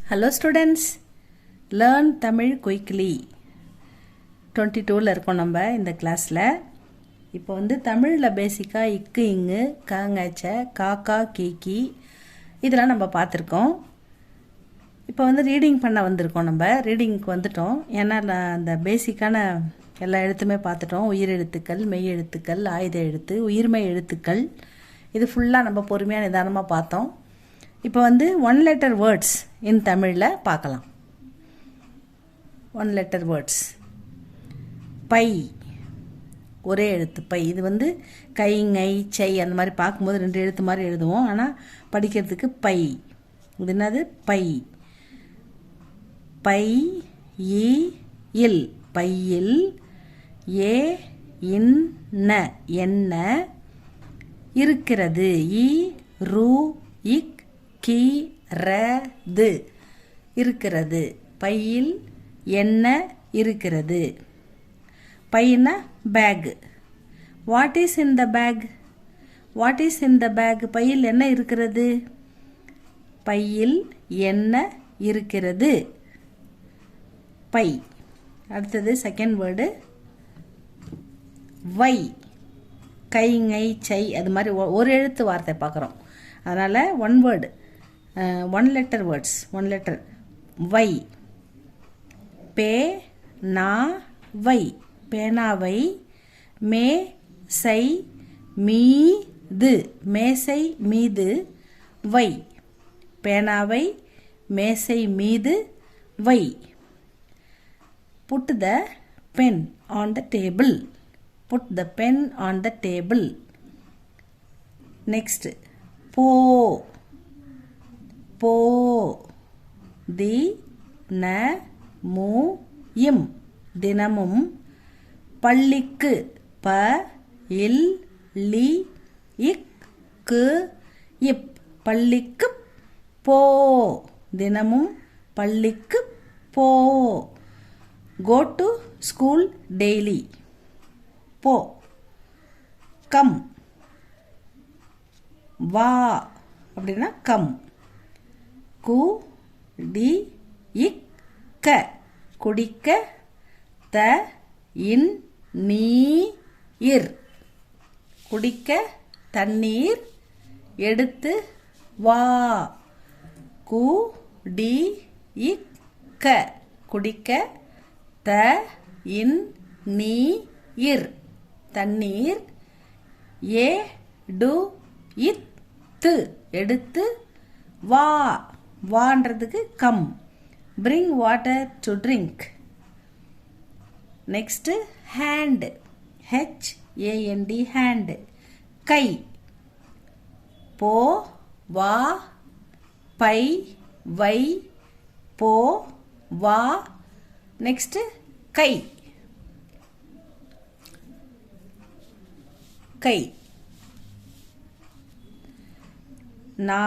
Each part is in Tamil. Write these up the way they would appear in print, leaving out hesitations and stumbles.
Hello students, learn Tamil quickly. 22ல இருக்கோம் நம்ம இந்த கிளாஸ்ல. இப்போ வந்து தமிழ்ல பேசிக்கா இக்கு இங்கு காங்கச்ச காக்கா கீக்கி இதெல்லாம் நம்ம பார்த்துருக்கோம். இப்போ வந்து ரீடிங் பண்ண வந்திருக்கோம். நம்ம ரீடிங்க்கு வந்துட்டோம். ஏன்னா அந்த பேசிக்கான எல்லா எழுத்துமே பார்த்துட்டோம். உயிர் எழுத்துக்கள், மெய் எழுத்துக்கள், ஆயுத எழுத்து, உயிர்மெய் எழுத்துக்கள் இது ஃபுல்லாக நம்ம பொறுமையாக நிதானமாக பார்த்தோம். இப்போ வந்து ஒன் லெட்டர் வேர்ட்ஸ் இன் தமிழில் பார்க்கலாம். One letter words. பை, ஒரே எழுத்து பை. இது வந்து கை, ngை, சை அந்த மாதிரி பார்க்கும்போது ரெண்டு எழுத்து மாதிரி எழுதுவோம். ஆனால் படிக்கிறதுக்கு பை. இது என்னது? பை. பை இ இல், பையில். ஏ இன்ன, என்ன. இருக்கிறது. இ ரு இக் கி றது, இருக்கிறது. பையில் என்ன இருக்கிறது? பையனா bag. What is in the bag? What is in the bag? பையில் என்ன இருக்கிறது? பையில் என்ன இருக்கிறது? பை. அடுத்தது செகண்ட் வேர்டு வை. கை, ngை, சை அது மாதிரி ஒரு எழுத்து வார்த்தை பார்க்குறோம். அதனால் one word, one letter words. One letter வை. பே நா வை, பேனாவை. மே சை மீது, மேசை மீது. வை, பேனாவை மேசை மீது வை. Put the pen on the table. Put the pen on the table. Next, போ. போ. தி ந மு இம், தினமும். பள்ளிக்கு. ப இல் லி இக் கு இப், பள்ளிக்கு போ. தினமும் பள்ளிக்கு போ. Go to school daily. போ. கம். வா அப்படின்னா கம். கு டி இக் க, குடிக்க. த இன் நீர், குடிக்க தண்ணீர். எடுத்து வா. கு டி இக் க, குடிக்க. த இன் நீர், தண்ணீர். ஏ டு இத்து, எடுத்து வா. வான்றதுக்கு come. bring water to drink. next, hand. h a n d, hand. கை. போ வா பை வை போ வா. next, கை. கை. நா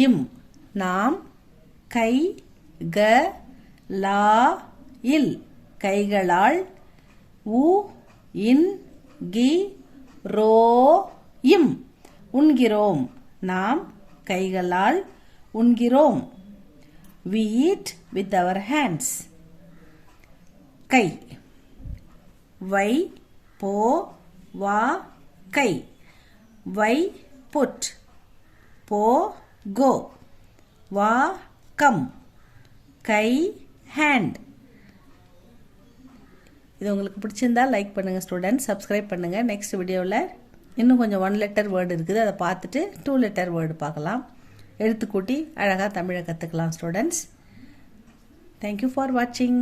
இம், நாம். கை க லா இல், கைகளால். உ இன் கி ரோ இம், உண்கிறோம். நாம் கைகளால் உண்கிறோம். we eat with our hands. கை. வை போ வா கை. வை put. போ go. வா கம். கை hand. இது உங்களுக்கு பிடிச்சிருந்தா லைக் பண்ணுங்கள் ஸ்டூடெண்ட்ஸ், சப்ஸ்கிரைப் பண்ணுங்கள். நெக்ஸ்ட் வீடியோவில் இன்னும் கொஞ்சம் ஒன் லெட்டர் வேர்டு இருக்குது, அதை பார்த்துட்டு டூ லெட்டர் வேர்டு பார்க்கலாம். எழுத்துக்கூட்டி அழகாக தமிழை கற்றுக்கலாம் ஸ்டூடெண்ட்ஸ். தேங்க்யூ ஃபார் வாட்சிங்.